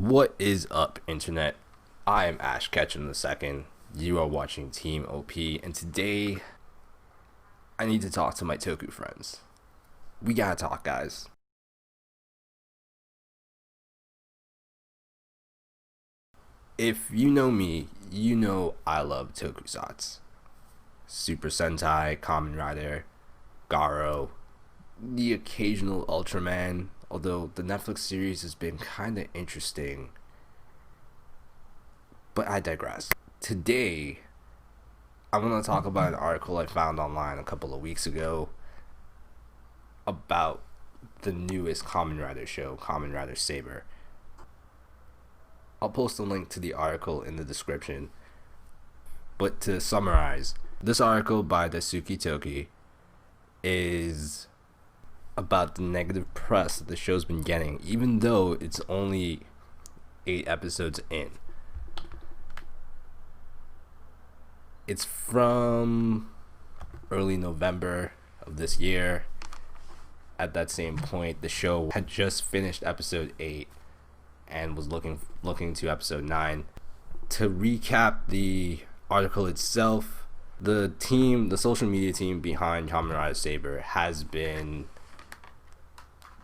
What is up, internet? I am Ash Ketchum II. You are watching Team OP, and today I need to talk to my Toku friends. We gotta talk, guys. If you know me, you know I love tokusatsu. Super Sentai, Kamen Rider, Garo, the occasional Ultraman, although the Netflix series has been kinda interesting. But I digress. Today, I want to talk about an article I found online a couple of weeks ago about the newest Kamen Rider show, Kamen Rider Saber. I'll post a link to the article in the description. But to summarize, this article by Daisuke Toki is about the negative press that the show's been getting, even though it's only 8 episodes in. It's from early November of this year. At that same point, the show had just finished episode 8 and was looking to episode 9. To recap the article itself, the social media team behind Kamen Rider Saber has been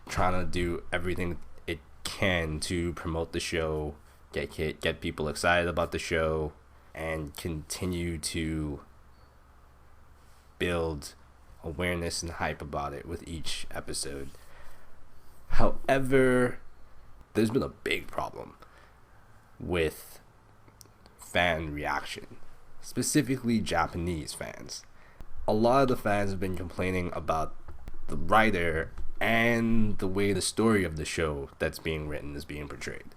trying to do everything it can to promote the show, get people excited about the show, and continue to build awareness and hype about it with each episode. However, there's been a big problem with fan reaction, specifically Japanese fans. A lot of the fans have been complaining about the writer and the way the story of the show that's being written is being portrayed.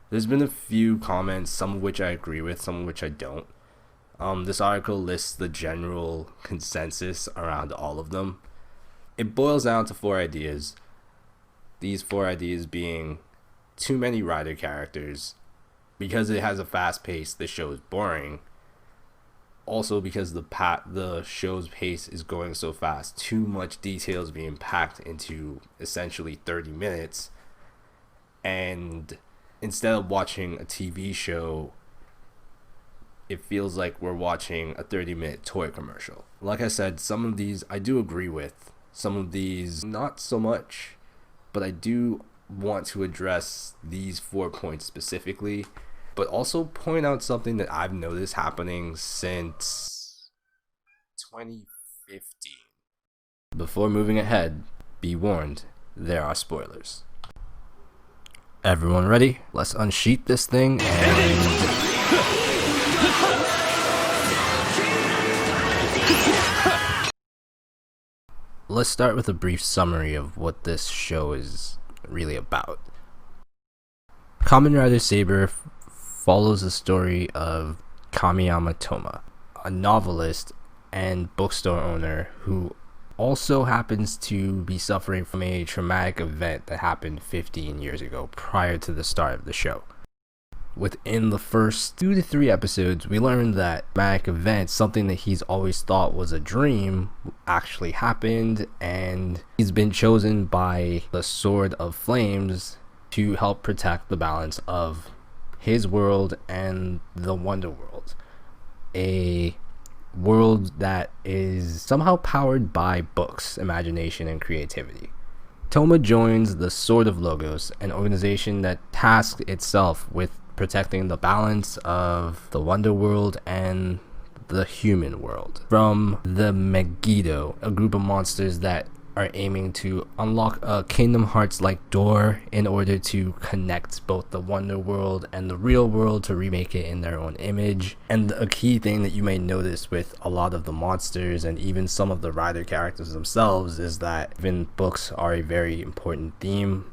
There's been a few comments, some of which I agree with, some of which I don't. This article lists the general consensus around all of them. It boils down to 4 ideas. These 4 ideas being too many rider characters. Because it has a fast pace, the show is boring. Also because the show's pace is going so fast, too much detail is being packed into essentially 30 minutes. And instead of watching a TV show, it feels like we're watching a 30-minute toy commercial. Like I said, some of these I do agree with. Some of these not so much. But I do want to address these 4 points specifically. But also point out something that I've noticed happening since 2015. Before moving ahead, be warned, there are spoilers. Everyone ready? Let's unsheath this thing and... Let's start with a brief summary of what this show is really about. Kamen Rider Saber follows the story of Kamiyama Toma, a novelist and bookstore owner who also happens to be suffering from a traumatic event that happened 15 years ago prior to the start of the show. Within the first 2 to 3 episodes, we learned that traumatic event, something that he's always thought was a dream, actually happened, and he's been chosen by the Sword of Flames to help protect the balance of his world and the Wonder World, a world that is somehow powered by books, imagination, and creativity. Toma joins the Sword of Logos, an organization that tasks itself with protecting the balance of the Wonder World and the human world from the Megiddo, a group of monsters that are aiming to unlock a Kingdom Hearts-like door in order to connect both the Wonder World and the real world to remake it in their own image. And a key thing that you may notice with a lot of the monsters and even some of the rider characters themselves is that even books are a very important theme.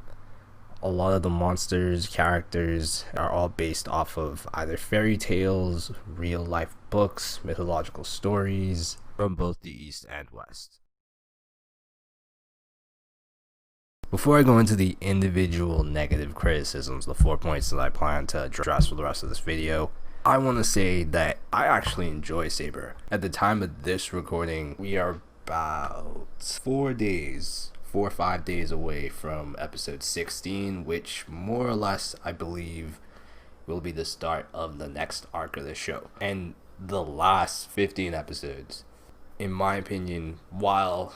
A lot of the monsters, characters are all based off of either fairy tales, real life books, mythological stories from both the East and West. Before I go into the individual negative criticisms, the 4 points that I plan to address for the rest of this video, I want to say that I actually enjoy Saber. At the time of this recording, we are about 4 days 4 or 5 days away from episode 16, which more or less I believe will be the start of the next arc of the show. And the last 15 episodes, in my opinion, while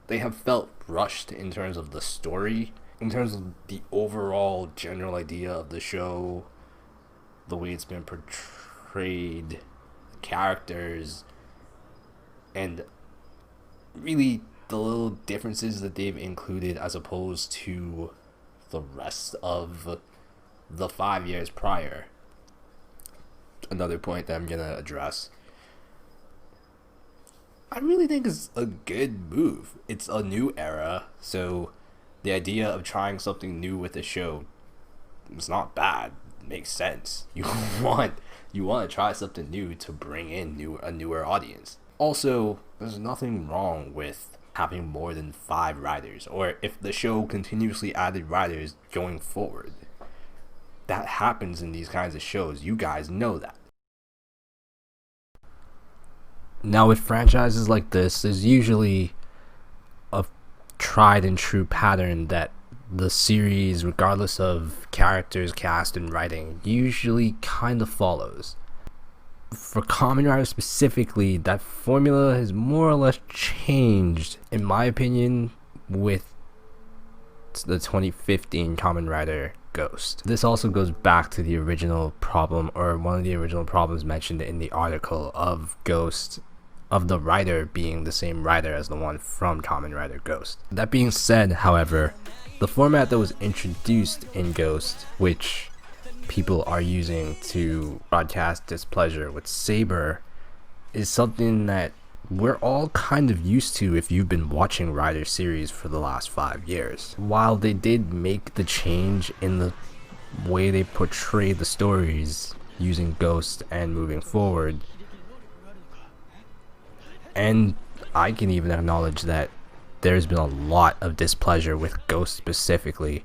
they have felt rushed in terms of the story, in terms of the overall general idea of the show, the way it's been portrayed, the characters, and really the little differences that they've included as opposed to the rest of the 5 years prior. Another point that I'm gonna address, I really think is a good move. It's a new era, so the idea of trying something new with the show is not bad. It makes sense. Want you want to try something new to bring in a newer audience. Also, there's nothing wrong with having more than 5 writers, or if the show continuously added writers going forward. That happens in these kinds of shows. You guys know that. Now, with franchises like this, there's usually a tried and true pattern that the series, regardless of characters, cast, and writing, usually kind of follows. For Kamen Rider specifically, that formula has more or less changed, in my opinion, with the 2015 Kamen Rider Ghost. This also goes back to the original problem, or one of the original problems mentioned in the article of Ghost, of the writer being the same writer as the one from Kamen Rider Ghost. That being said, however, the format that was introduced in Ghost, which people are using to broadcast displeasure with Saber, is something that we're all kind of used to if you've been watching Rider series for the last 5 years. While they did make the change in the way they portray the stories using Ghost and moving forward, and I can even acknowledge that there's been a lot of displeasure with Ghost specifically,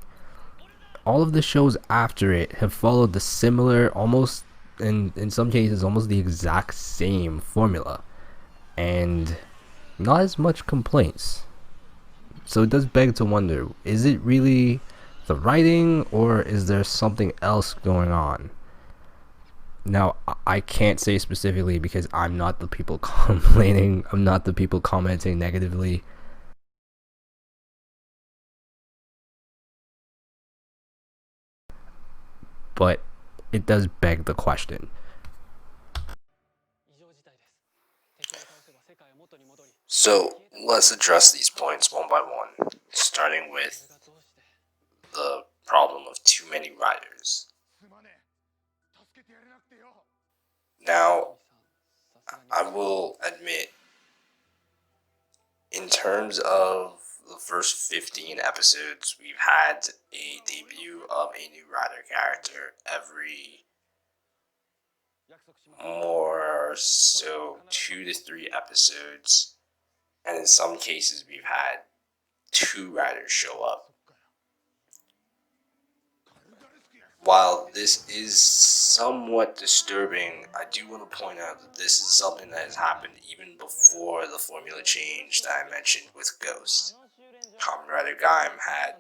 all of the shows after it have followed the similar, almost, in some cases, almost the exact same formula, and not as much complaints. So it does beg to wonder, is it really the writing, or is there something else going on? Now, I can't say specifically because I'm not the people complaining, I'm not the people commenting negatively. But it does beg the question. So let's address these points one by one, starting with the problem of too many writers. Now, I will admit, in terms of the first 15 episodes, we've had a debut of a new writer character every more so 2 to 3 episodes, and in some cases we've had 2 writers show up. While this is somewhat disturbing, I do want to point out that this is something that has happened even before the formula change that I mentioned with Ghost. Kamen Rider Gaim had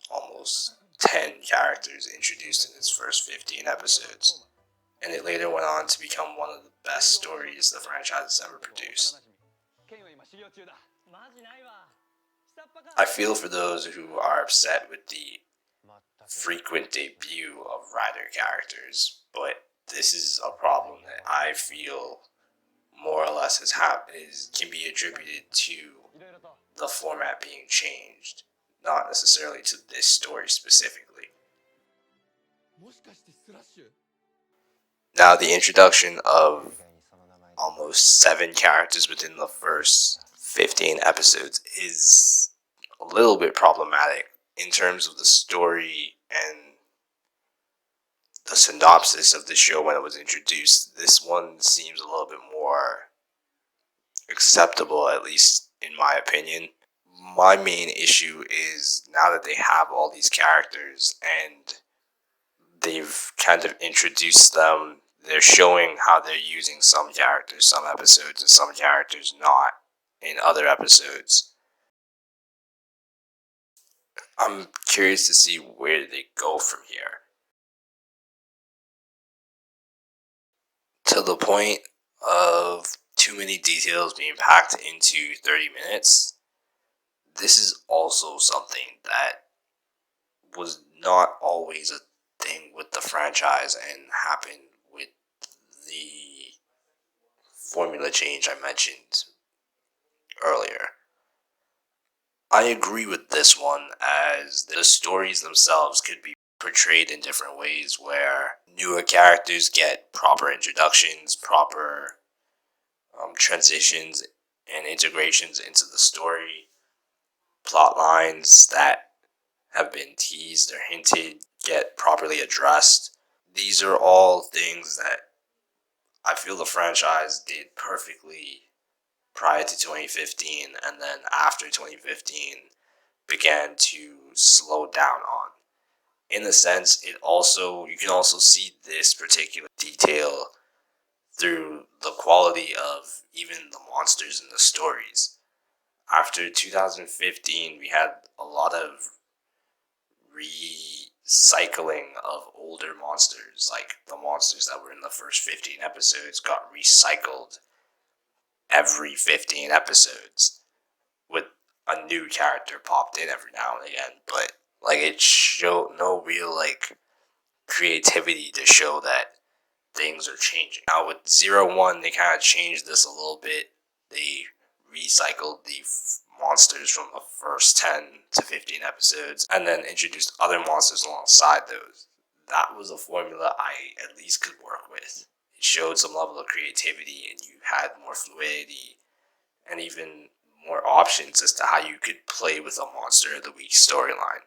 almost 10 characters introduced in its first 15 episodes, and it later went on to become one of the best stories the franchise has ever produced. I feel for those who are upset with the frequent debut of rider characters, but this is a problem that I feel more or less can be attributed to the format being changed, not necessarily to this story specifically. Now, the introduction of almost 7 characters within the first 15 episodes is a little bit problematic in terms of the story and the synopsis of the show when it was introduced. This one seems a little bit more acceptable, at least in my opinion. My main issue is now that they have all these characters and they've kind of introduced them, they're showing how they're using some characters some episodes and some characters not in other episodes. I'm curious to see where they go from here. To the point of too many details being packed into 30 minutes, this is also something that was not always a thing with the franchise and happened with the formula change I mentioned earlier. I agree with this one, as the stories themselves could be portrayed in different ways where newer characters get proper introductions, proper transitions, and integrations into the story, plot lines that have been teased or hinted get properly addressed. These are all things that I feel the franchise did perfectly prior to 2015, and then after 2015 began to slow down on. In a sense, you can also see this particular detail through the quality of even the monsters in the stories. After 2015, we had a lot of recycling of older monsters, like the monsters that were in the first 15 episodes got recycled every 15 episodes with a new character popped in every now and again, but like it showed no real like creativity to show that things are changing. Now with 01, they kind of changed this a little bit. They recycled the monsters from the first 10 to 15 episodes and then introduced other monsters alongside those. That was a formula I at least could work with. It showed some level of creativity and you had more fluidity and even more options as to how you could play with a monster of the week storyline.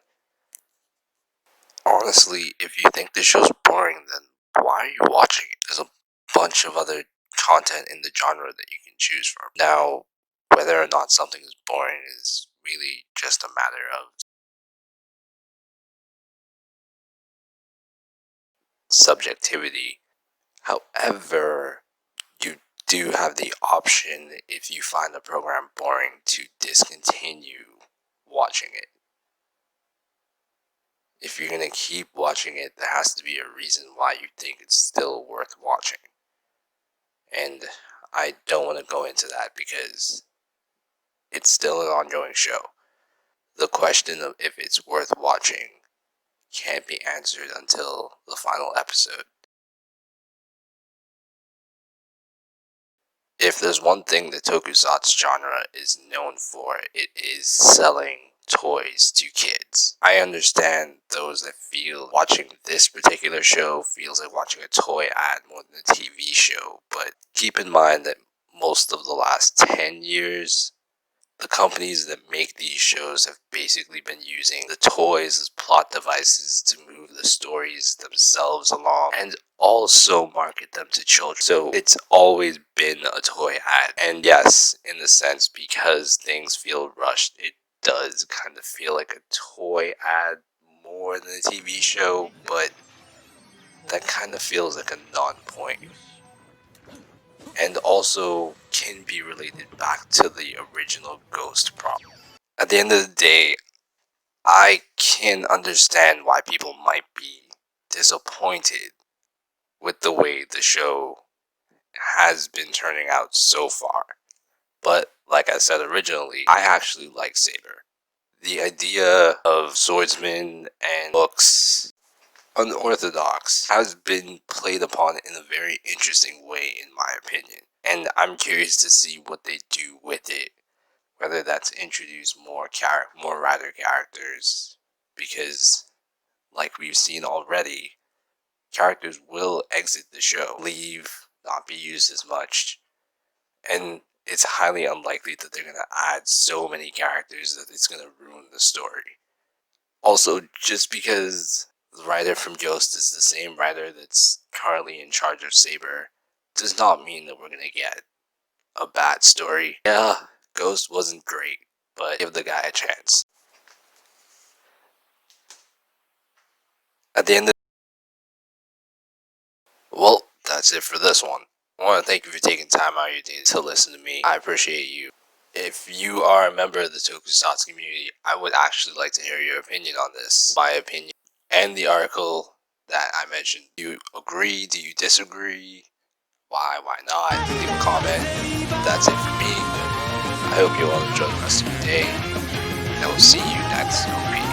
Honestly, if you think this show's boring, then why are you watching it? There's a bunch of other content in the genre that you can choose from. Now, whether or not something is boring is really just a matter of subjectivity. However, you do have the option, if you find the program boring, to discontinue watching it. If you're gonna keep watching it, there has to be a reason why you think it's still worth watching. And I don't want to go into that because it's still an ongoing show. The question of if it's worth watching can't be answered until the final episode. If there's one thing the tokusatsu genre is known for, it is selling toys to kids. I understand those that feel watching this particular show feels like watching a toy ad more than a TV show, but keep in mind that most of the last 10 years, the companies that make these shows have basically been using the toys as plot devices to move the stories themselves along and also market them to children. So it's always been a toy ad. And yes, in a sense, because things feel rushed, it does kind of feel like a toy ad more than a TV show, but that kind of feels like a non-point. And also can be related back to the original Ghost problem. At the end of the day, I can understand why people might be disappointed with the way the show has been turning out so far. But like I said originally, I actually like Saber. The idea of swordsmen and books unorthodox has been played upon in a very interesting way in my opinion. And I'm curious to see what they do with it, whether that's introduce more rider characters, because like we've seen already, characters will exit the show, leave, not be used as much, and it's highly unlikely that they're going to add so many characters that it's going to ruin the story. Also, just because the writer from Ghost is the same writer that's currently in charge of Saber does not mean that we're going to get a bad story. Yeah, Ghost wasn't great, but give the guy a chance. At the end of well, that's it for this one. I want to thank you for taking time out of your day to listen to me. I appreciate you. If you are a member of the Tokusatsu community, I would actually like to hear your opinion on this. My opinion and the article that I mentioned. Do you agree? Do you disagree? Why not? Leave a comment. That's it for me. I hope you all enjoy the rest of your day, and I will see you next week.